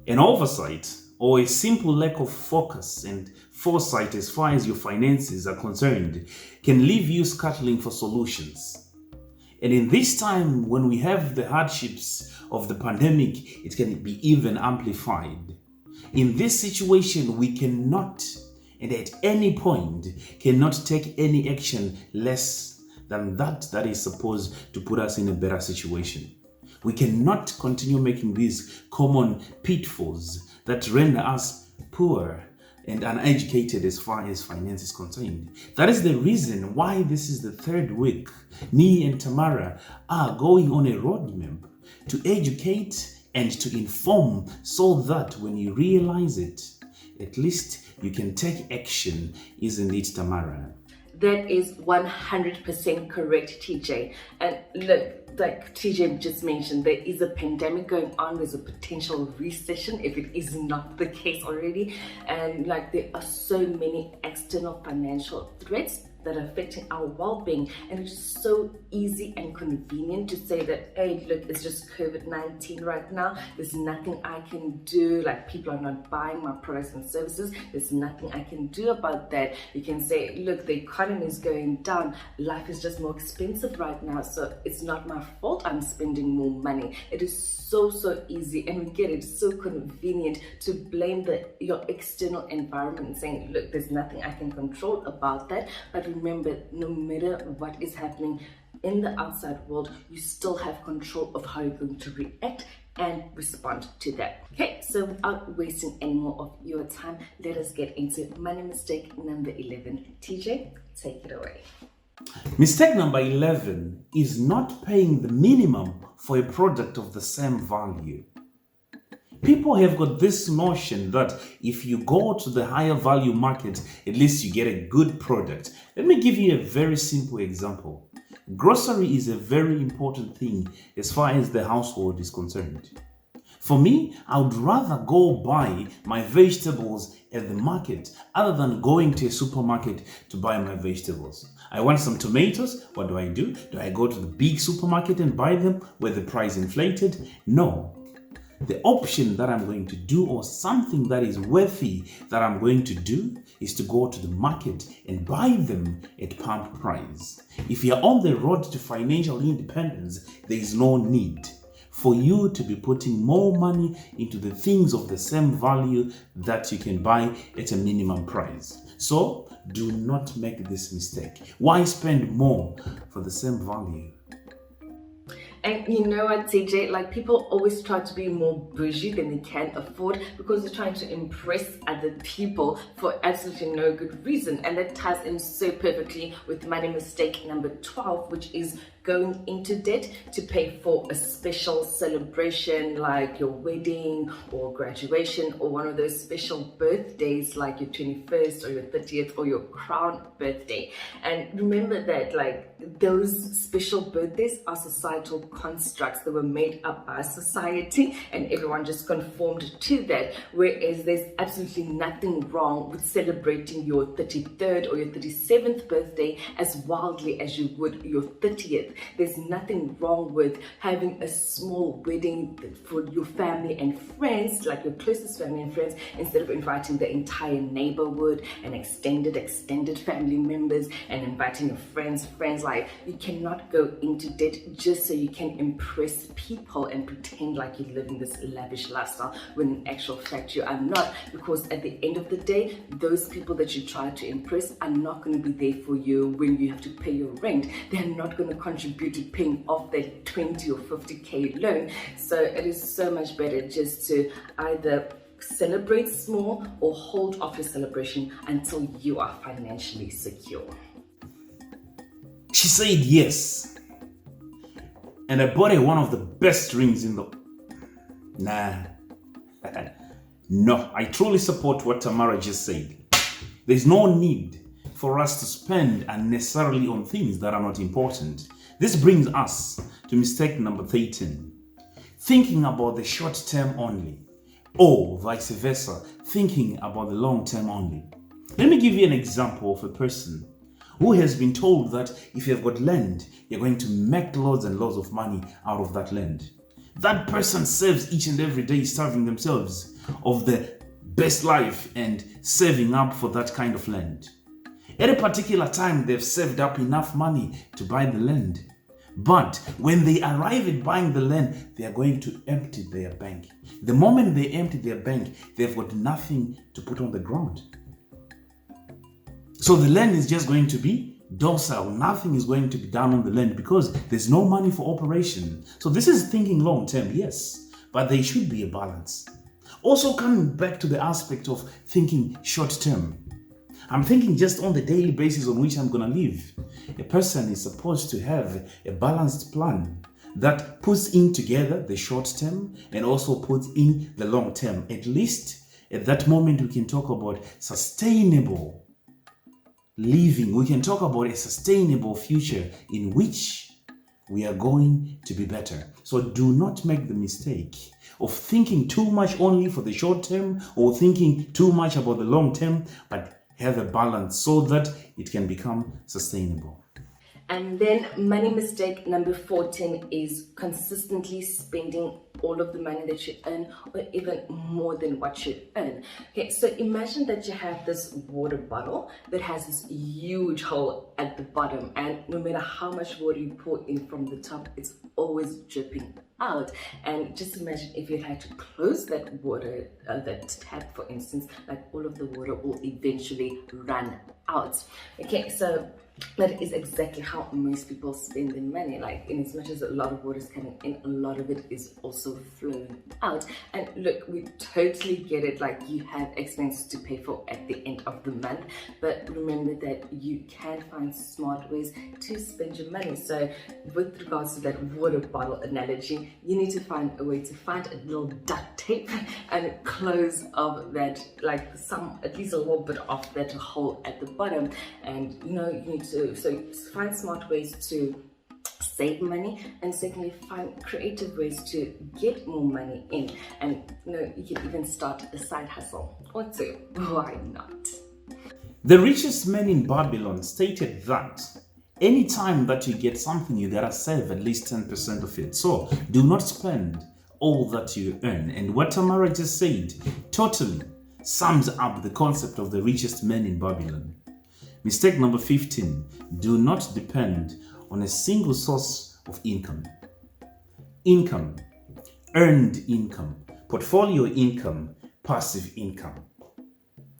An oversight or a simple lack of focus and foresight as far as your finances are concerned can leave you scuttling for solutions. And in this time when we have the hardships of the pandemic, it can be even amplified. In this situation, we cannot, and at any point, cannot take any action less than that is supposed to put us in a better situation. We cannot continue making these common pitfalls that render us poor and uneducated as far as finance is concerned. That is the reason why this is the third week me and Tamara are going on a roadmap to educate and to inform so that when you realize it, at least you can take action, isn't it, Tamara? That is 100% correct, TJ. And look, like TJ just mentioned, there is a pandemic going on. There's a potential recession if it is not the case already. And like there are so many external financial threats that are affecting our well-being, and it's so easy and convenient to say that, hey, look, it's just COVID-19 right now, there's nothing I can do, like people are not buying my products and services, there's nothing I can do about that. You can say, look, the economy is going down, life is just more expensive right now, so it's not my fault I'm spending more money. It is so easy, and we get it, so convenient to blame your external environment, saying, look, there's nothing I can control about that. But remember, no matter what is happening in the outside world, you still have control of how you're going to react and respond to that. Okay, so without wasting any more of your time, let us get into money mistake number 11. TJ, take it away. Mistake number 11 is not paying the minimum for a product of the same value. People have got this notion that if you go to the higher value market, at least you get a good product. Let me give you a very simple example. Grocery is a very important thing as far as the household is concerned. For me, I would rather go buy my vegetables at the market other than going to a supermarket to buy my vegetables. I want some tomatoes. What do? Do I go to the big supermarket and buy them where the price inflated? No. The option that I'm going to do, or something that is worthy that I'm going to do, is to go to the market and buy them at pump price. If you're on the road to financial independence, there is no need for you to be putting more money into the things of the same value that you can buy at a minimum price. So do not make this mistake. Why spend more for the same value? And you know what, TJ, like people always try to be more bougie than they can afford because they're trying to impress other people for absolutely no good reason. And that ties in so perfectly with money mistake number 12, which is going into debt to pay for a special celebration like your wedding or graduation or one of those special birthdays like your 21st or your 30th or your crown birthday. And remember that like those special birthdays are societal constructs that were made up by society and everyone just conformed to that, whereas there's absolutely nothing wrong with celebrating your 33rd or your 37th birthday as wildly as you would your 30th. There's nothing wrong with having a small wedding for your family and friends, like your closest family and friends, instead of inviting the entire neighborhood and extended family members and inviting your friends. Like, you cannot go into debt just so you can impress people and pretend like you're living this lavish lifestyle when in actual fact you are not, because at the end of the day, those people that you try to impress are not going to be there for you when you have to pay your rent. They're not going to contribute to paying off that 20 or 50k loan. So it is so much better just to either celebrate small or hold off your celebration until you are financially secure. She said yes. And I bought her one of the best rings in the... Nah. No, I truly support what Tamara just said. There's no need for us to spend unnecessarily on things that are not important. This brings us to mistake number 13. Thinking about the short term only, or vice versa, thinking about the long term only. Let me give you an example of a person who has been told that if you've got land, you're going to make loads and loads of money out of that land. That person saves each and every day, starving themselves of the best life and saving up for that kind of land. At a particular time, they've saved up enough money to buy the land. But when they arrive at buying the land, they are going to empty their bank. The moment they empty their bank, they've got nothing to put on the ground. So the land is just going to be docile. Nothing is going to be done on the land because there's no money for operation. So this is thinking long term, yes, but there should be a balance. Also coming back to the aspect of thinking short term. I'm thinking just on the daily basis on which I'm going to live. A person is supposed to have a balanced plan that puts in together the short term and also puts in the long term. At least at that moment we can talk about sustainable living. We can talk about a sustainable future in which we are going to be better. So do not make the mistake of thinking too much only for the short term or thinking too much about the long term, but have a balance so that it can become sustainable. And then money mistake number 14 is consistently spending all of the money that you earn or even more than what you earn. Okay, so imagine that you have this water bottle that has this huge hole at the bottom, and no matter how much water you pour in from the top, it's always dripping out. And just imagine if you had to close that water, that tap for instance, like all of the water will eventually run out. Okay, so that is exactly how most people spend their money. Like, in as much as a lot of water is coming in, a lot of it is also flowing out. And look, we totally get it, like you have expenses to pay for at the end of the month, but remember that you can find smart ways to spend your money. So with regards to that water bottle analogy, you need to find a way to find a little duct tape and close of that, like at least a little bit of that hole at the bottom. And you need to find smart ways to save money, and secondly find creative ways to get more money in. And you can even start a side hustle or two. Why not? The richest man in Babylon stated that anytime that you get something, you gotta save at least 10% of it. So do not spend all that you earn. And what Tamara just said totally sums up the concept of the richest man in Babylon. Mistake number 15, do not depend on a single source of income. Income, earned income, portfolio income, passive income.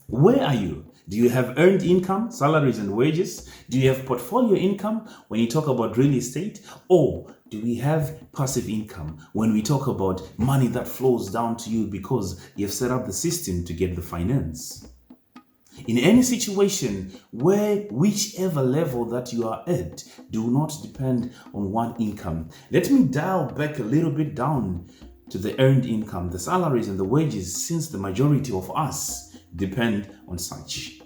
Where are you? Do you have earned income, salaries and wages? Do you have portfolio income when you talk about real estate? Or do we have passive income when we talk about money that flows down to you because you've set up the system to get the finance? In any situation whichever level that you are at, do not depend on one income. Let me dial back a little bit down to the earned income, the salaries and the wages, since the majority of us depend on such.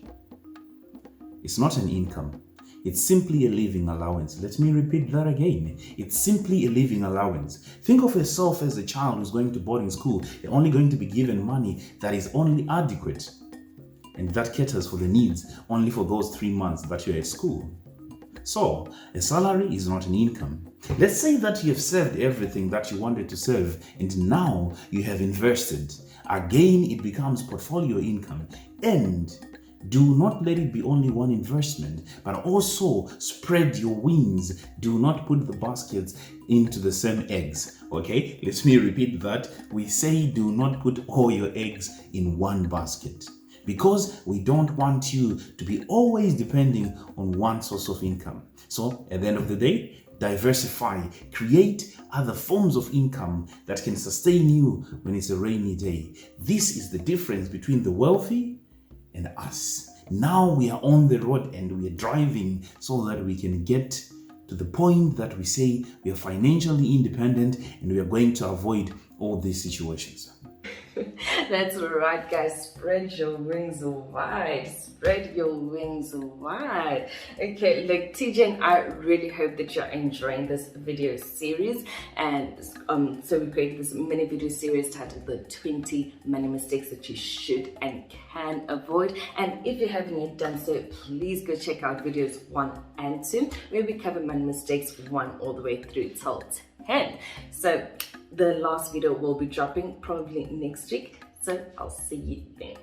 It's not an income. It's simply a living allowance. Let me repeat that again. It's simply a living allowance. Think of yourself as a child who's going to boarding school. You're only going to be given money that is only adequate, and that caters for the needs only for those 3 months that you're at school. So, a salary is not an income. Let's say that you have saved everything that you wanted to save and now you have invested. Again, it becomes portfolio income. And do not let it be only one investment, but also spread your wings. Do not put the baskets into the same eggs. Okay, let me repeat that. We say do not put all your eggs in one basket, because we don't want you to be always depending on one source of income. So at the end of the day, diversify, create other forms of income that can sustain you when it's a rainy day. This is the difference between the wealthy and us. Now we are on the road and we are driving so that we can get to the point that we say we are financially independent and we are going to avoid all these situations. That's right, guys. Spread your wings wide. Spread your wings wide. Okay, look, TJ and I really hope that you're enjoying this video series. And so we created this mini video series titled The 20 Money Mistakes That You Should and Can Avoid. And if you haven't yet done so, please go check out videos 1 and 2, where we cover money mistakes 1 all the way through till 10. So The last video will be dropping probably next week. So I'll see you then.